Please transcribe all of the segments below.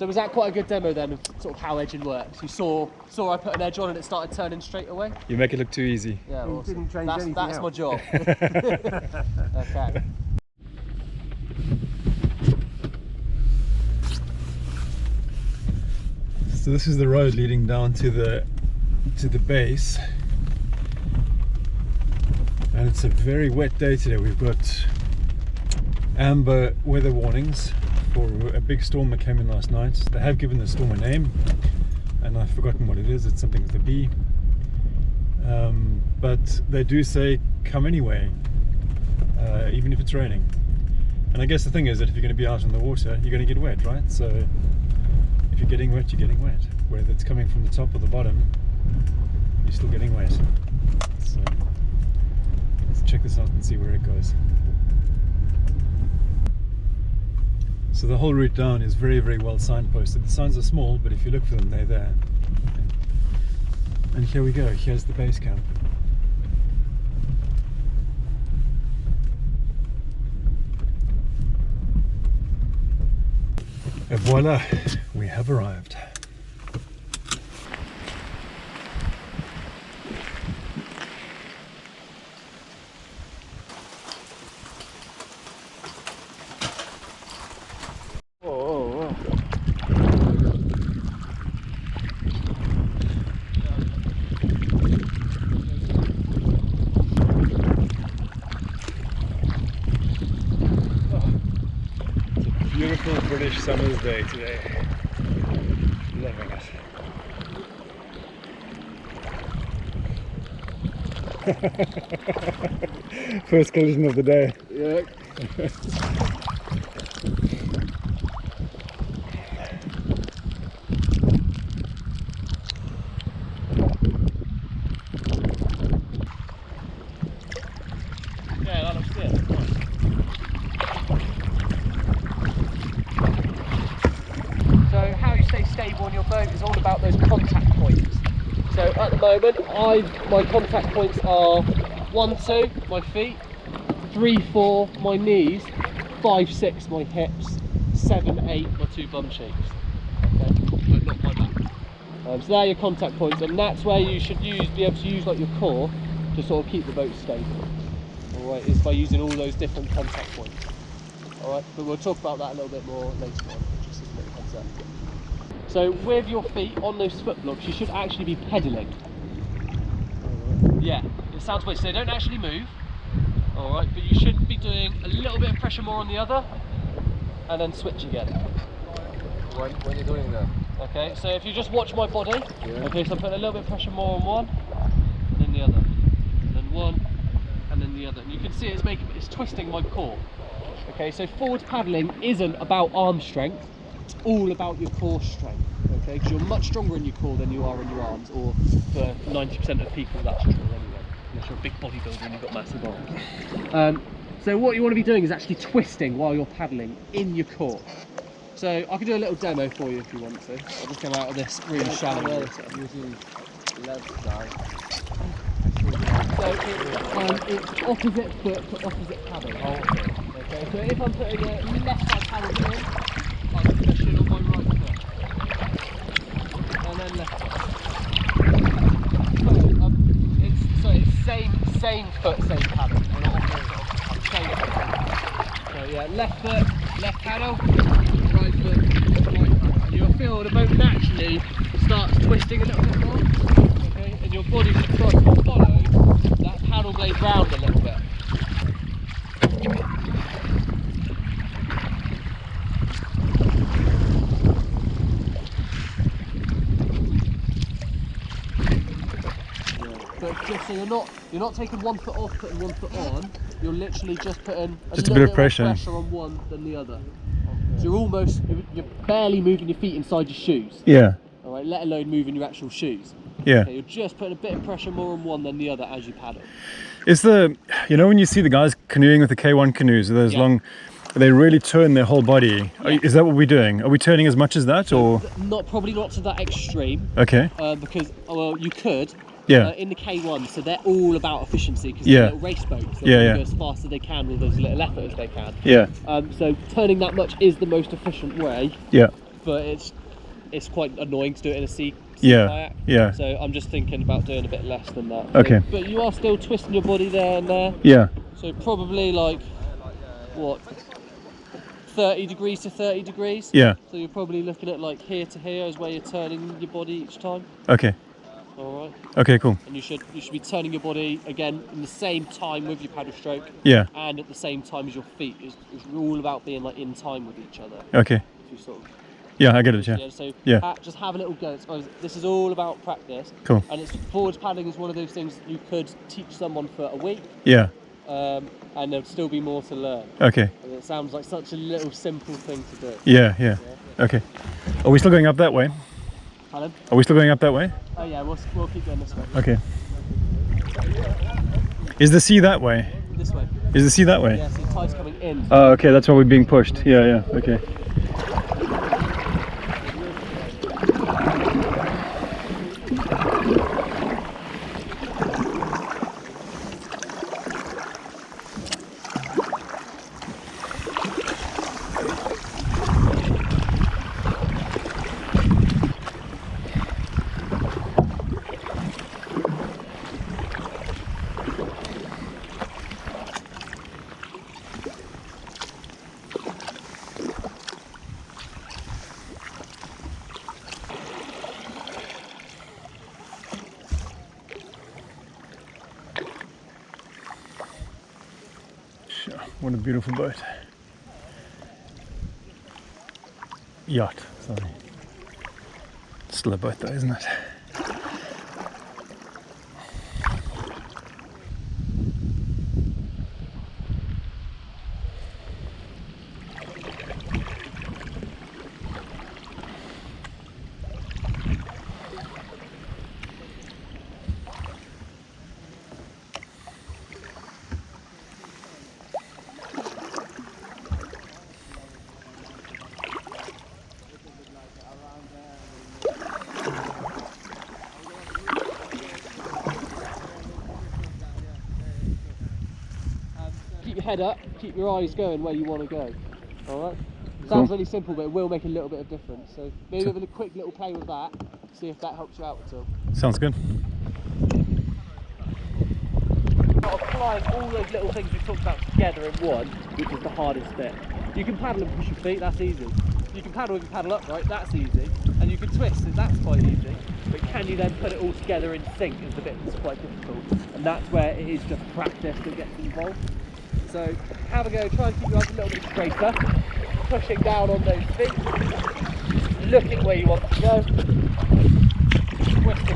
So was that quite a good demo then of sort of how edging works? You saw I put an edge on and it started turning straight away? You make it look too easy. Yeah, awesome. Didn't change anything That's my else. job. Okay. So this is the road leading down to the base, and it's a very wet day today. We've got amber weather warnings for a big storm that came in last night. They have given the storm a name, and I've forgotten what it is. It's something with a B, but they do say come anyway, even if it's raining. And I guess the thing is that if you're going to be out in the water, you're going to get wet, right? So if you're getting wet, you're getting wet. Whether it's coming from the top or the bottom, you're still getting wet. So let's check this out and see where it goes. So the whole route down is very, very well signposted. The signs are small, but if you look for them, they're there. And here we go. Here's the base camp. Et voila, we have arrived. Beautiful British summer's day today. Loving it. First collision of the day. Yeah. Yeah, that looks good. So how you stay stable on your boat is all about those contact points. So at the moment, my contact points are 1, 2, my feet, 3, 4, my knees, 5, 6, my hips, 7, 8, my 2 bum cheeks. Okay, but not my back. So they're your contact points, and that's where you should be able to use like your core to sort of keep the boat stable. All right, is by using all those different contact points. All right, but we'll talk about that a little bit more later on. Just as a little heads up. So with your feet on those foot blocks, you should actually be pedalling. Yeah, it sounds weird, so they don't actually move. All right, but you should be doing a little bit of pressure more on the other, and then switch again. When you're doing that? Okay, so if you just watch my body, Yeah. okay, so I'm putting a little bit of pressure more on one, and then the other, and then one, and then the other. And you can see it's twisting my core. Okay, so forward paddling isn't about arm strength, it's all about your core strength. Okay, because you're much stronger in your core than you are in your arms, or for 90% of people that's true anyway, unless you're a big bodybuilder and you've got massive arms. So what you want to be doing is actually twisting while you're paddling in your core. So I can do a little demo for you if you want to. I'll just come out of this really shallow water. Using left side. So it's opposite foot to opposite paddle. Oh, okay. Okay, so if I'm putting a left side paddle in, I'm pushing on my right foot. And then left foot. So it's same foot, same paddle. Same foot. So yeah, left foot, left paddle, right foot, right paddle. And you'll feel the boat naturally starts twisting a little bit more. Okay, and your body should try to follow that paddle blade round a little bit. But just so you're not taking one foot off, putting one foot on. You're literally just putting a Just a little bit of more pressure on one than the other. So you're barely moving your feet inside your shoes. Yeah, All right, let alone moving your actual shoes. yeah. Okay, you're just putting a bit of pressure more on one than the other as you paddle. You know when you see the guys canoeing with the K1 canoes, those Yeah. long, they really turn their whole body. Yeah. Is that what we're doing? Are we turning as much as that, or? Probably not to that extreme, Okay. because well you could. Yeah. In the K1, so they're all about efficiency because Yeah. they're little race boats. They Yeah, go yeah. as fast as they can with as little effort as they can. Yeah. So turning that much is the most efficient way. Yeah. but it's quite annoying to do it in a sea Yeah, kayak. yeah. So I'm just thinking about doing a bit less than that. Okay. So, but you are still twisting your body there and there. Yeah. So probably like, what, 30 degrees to 30 degrees? Yeah. So you're probably looking at like here to here is where you're turning your body each time. Okay. All right. Okay, cool. And you should be turning your body again in the same time with your paddle stroke. Yeah. And at the same time as your feet. It's all about being like in time with each other. Okay. So sort of, Yeah, I get it, yeah. so Yeah. just have a little go. This is all about practice. Cool. And forwards paddling is one of those things that you could teach someone for a week. Yeah. And there'd still be more to learn. Okay. And it sounds like such a little simple thing to do. Yeah, yeah. Okay. Are we still going up that way? Pardon? Are we still going up that way? Oh yeah, we'll keep going this way. Okay. Is the sea that way? This way. Is the sea that way? Yeah, see, tide's coming in. Oh, okay, that's why we're being pushed. Yeah, yeah, okay. What a beautiful boat. Yacht, sorry. Still a boat though, isn't it? Keep your head up, keep your eyes going where you want to go. Alright? Sounds really simple, but it will make a little bit of difference. So maybe have a quick little play with that, see if that helps you out at all. Sounds good. Applying all those little things we talked about together in one, which is the hardest bit. You can paddle and push your feet, that's easy. You can paddle with your paddle upright, that's easy. And you can twist it, that's quite easy. But can you then put it all together in sync is the bit that's quite difficult. And that's where it is just practice that gets involved. So have a go, try and keep your arms a little bit straighter, pushing down on those feet, looking where you want to go, twisting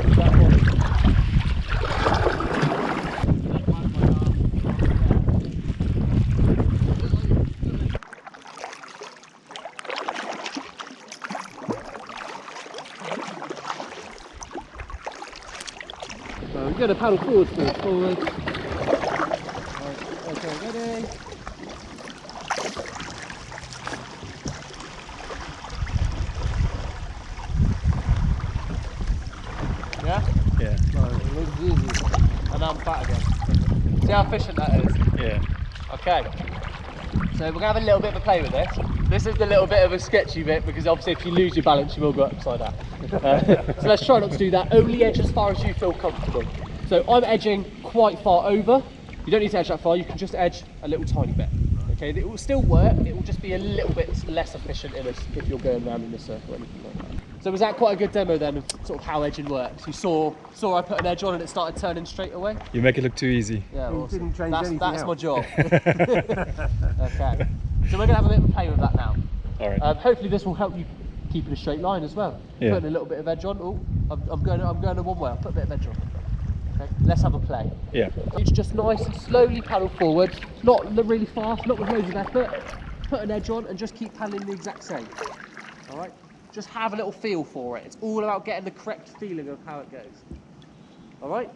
with that one. So we're going to paddle forwards, forwards. Right, okay, ready? Yeah? Yeah. Right, it looks easy. And now I'm back again. See how efficient that is? Yeah. Okay. So we're going to have a little bit of a play with this. This is the little bit of a sketchy bit because obviously if you lose your balance you will go upside down. So let's try not to do that. Only edge as far as you feel comfortable. So I'm edging quite far over. You don't need to edge that far, you can just edge a little tiny bit. Okay, it will still work, it will just be a little bit less efficient if you're going around in a circle or anything like that. So was that quite a good demo then of sort of how edging works? You saw I put an edge on and it started turning straight away? You make it look too easy. Yeah, You awesome. didn't change anything That's my else. job. Okay, so we're going to have a bit of a play with that now. All right. Hopefully this will help you keep in a straight line as well. Yeah. Putting a little bit of edge on. Oh, I'm going to one way. I'll put a bit of edge on. Okay, let's have a play. Yeah. It's just nice and slowly paddle forward, not really fast, not with loads of effort. Put an edge on and just keep paddling the exact same. All right. Just have a little feel for it. It's all about getting the correct feeling of how it goes. All right.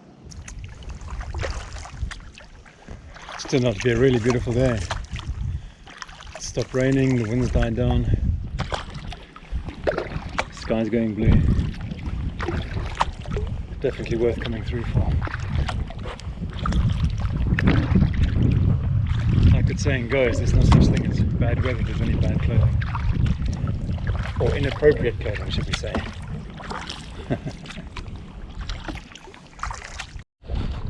It's turned out to be a really beautiful day. It stopped raining, the wind's died down. The sky's going blue. Definitely worth coming through for. Like the saying goes, there's no such thing as bad weather, there's only bad clothing. Or inappropriate coding, should we say.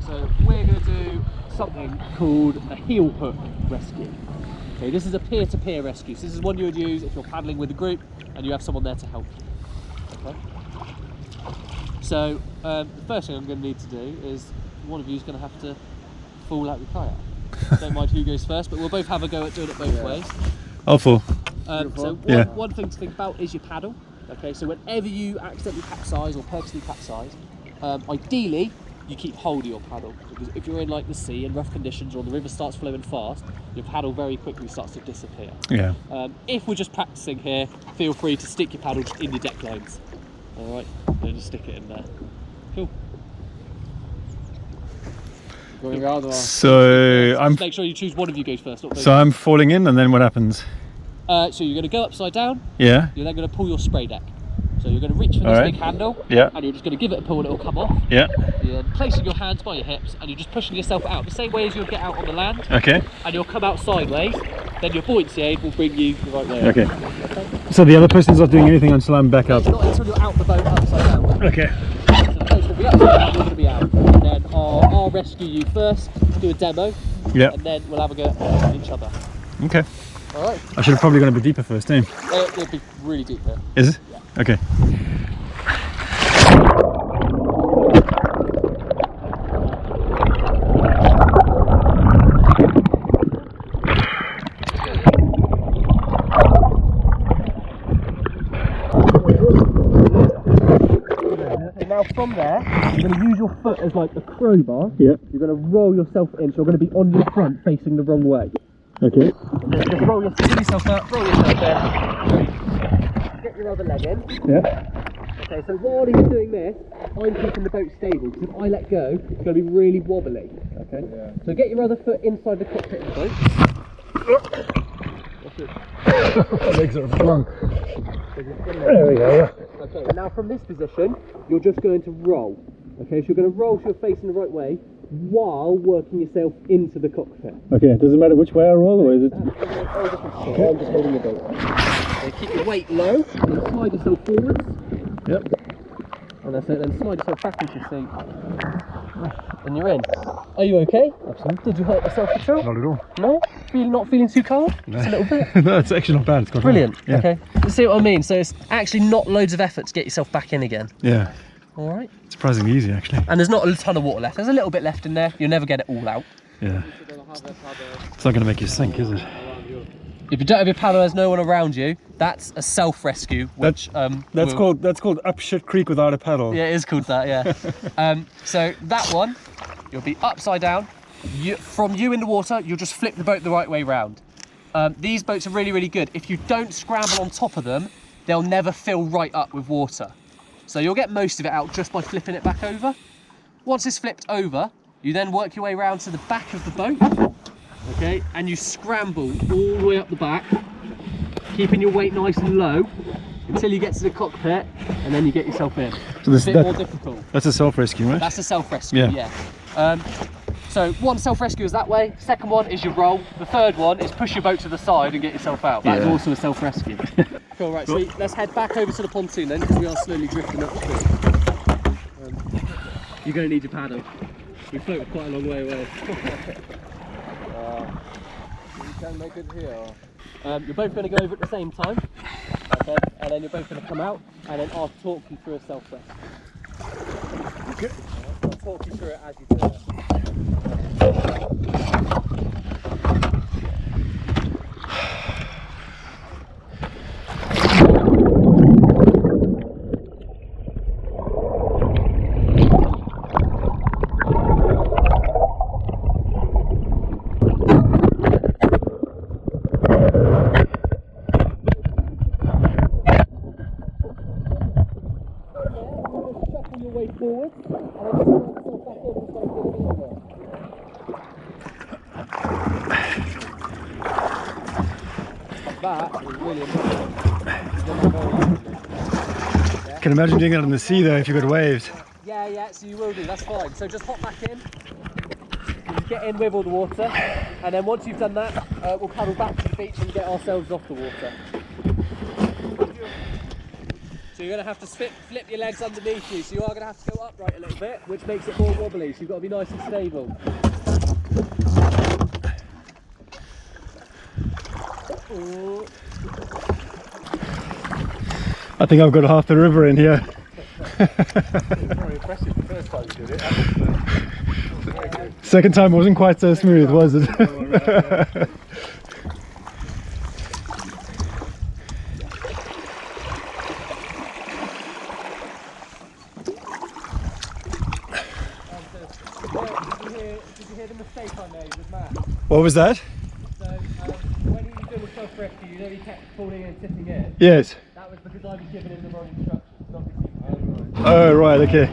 So we're going to do something called a heel hook rescue. Okay, this is a peer-to-peer rescue. So this is one you would use if you're paddling with a group and you have someone there to help you. Okay? So the first thing I'm going to need to do is one of you is going to have to fall out the kayak. Don't mind who goes first, but we'll both have a go at doing it both ways. I'll fall. So one thing to think about is your paddle. Okay, so whenever you accidentally capsize or purposely capsize, ideally you keep hold of your paddle, because if you're in like the sea in rough conditions or the river starts flowing fast, your paddle very quickly starts to disappear. Yeah. If we're just practicing here, feel free to stick your paddle in your deck lines. All right, and just stick it in there. Cool. Going out or? So I'm. Make sure you choose one of you goes first. Not both. So I'm falling in, and then what happens? So you're going to go upside down. Yeah. You're then going to pull your spray deck. So you're going to reach for this big handle. Yeah. And you're just going to give it a pull and it'll come off. Yeah. You're placing your hands by your hips and you're just pushing yourself out the same way as you'll get out on the land. Okay. And you'll come out sideways. Then your buoyancy aid will bring you the right way. Okay. So the other person's not doing anything until I'm back up. Not until you're out the boat upside down. Okay. So the boat's going to be upside down, you're going to be out. And then I'll rescue you first, do a demo. Yeah. And then we'll have a go at each other. Okay. Alright. I should have probably gone a bit deeper first, eh? It'll be really deep there. Is it? Yeah. Okay. Now from there, you're going to use your foot as like a crowbar. Yeah. You're going to roll yourself in, so you're going to be on your front facing the wrong way. Okay. Just roll yourself up, roll yourself in. Get your other leg in. Yeah. Okay, so while he's doing this, I'm keeping the boat stable, because if I let go, it's going to be really wobbly. Okay? Yeah. So get your other foot inside the cockpit of the boat. My legs are flung. There we go, yeah. Okay, and now from this position, you're just going to roll. Okay, so you're going to roll so you're facing the right way while working yourself into the cockpit. Okay, does it matter which way I roll, or is it? I'm just holding the boat. Okay, keep your weight low, and slide yourself forwards. Yep. And that's it, then slide yourself back into your seat. And you're in. Are you okay? Absolutely. Did you hurt yourself at all? Not at all. No? Not feeling too cold? No. Just a little bit? No, it's actually not bad. It's quite Brilliant. Yeah. Okay. You see what I mean? So it's actually not loads of effort to get yourself back in again. Yeah. Alright. Surprisingly easy, actually. And there's not a ton of water left. There's a little bit left in there. You'll never get it all out. Yeah. It's not going to make you sink, is it? If you don't have your paddle, there's no one around you. That's a self-rescue, which That's called up shit creek without a paddle. Yeah, it is called that. Yeah. So that one, you'll be upside down. From you in the water, you'll just flip the boat the right way round. These boats are really, really good. If you don't scramble on top of them, they'll never fill right up with water. So you'll get most of it out just by flipping it back over. Once it's flipped over, you then work your way around to the back of the boat. Okay, and you scramble all the way up the back, keeping your weight nice and low until you get to the cockpit, and then you get yourself in. So it's a bit more difficult. That's a self-rescue, right? That's a self-rescue, yeah. So one self-rescue is that way, second one is your roll, the third one is push your boat to the side and get yourself out. That is also a self-rescue. Cool, right, so let's head back over to the pontoon then, because we are slowly drifting upstream. You're going to need your paddle. We floated quite a long way away. You can make it here. You're both going to go over at the same time, okay? And then you're both going to come out, and then I'll talk you through a self-rescue. Okay. I'll talk you through it as you do it. Forward, and then just back that is really important. I can imagine doing that in the sea though if you got waves. Yeah, so you will do, that's fine. So just hop back in, get in with all the water, and then once you've done that, we'll paddle back to the beach and get ourselves off the water. So you're going to have to flip your legs underneath you. So you are going to have to go upright a little bit, which makes it more wobbly. So you've got to be nice and stable. Ooh. I think I've got half the river in here. Very impressive the first time you did it. Very good. Second time wasn't quite so smooth, was it? Did you hear the mistake I made with Matt? What was that? So when he was doing the self-rescue, you know he kept falling and tipping in? Yes. That was because I was giving him the wrong instructions, not the keeper. Oh, right, okay.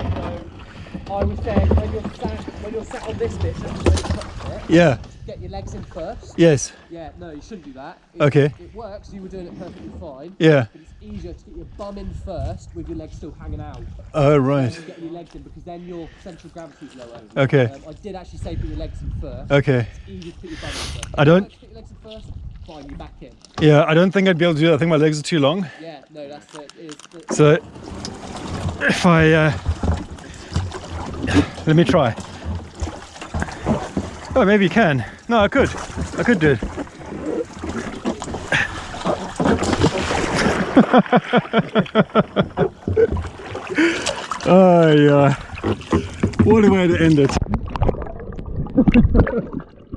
So I was saying when you're sat on this bit, so you don't touch it, Yeah. get your legs in first. Yes. Yeah, no, you shouldn't do that. Okay. It works, you were doing it perfectly fine. Yeah. But it's easier to get your bum in first with your legs still hanging out. Oh, right. And get your legs in because then your central gravity's lower. Okay. I did actually say put your legs in first. Okay. It's easier to put your bum in first. I don't- If you put your legs in first, fine, you're back in. Yeah, I don't think I'd be able to do that. I think my legs are too long. Yeah, no, that's it. So if I let me try. Oh, maybe you can. No, I could do it. Oh yeah, what a way to end it.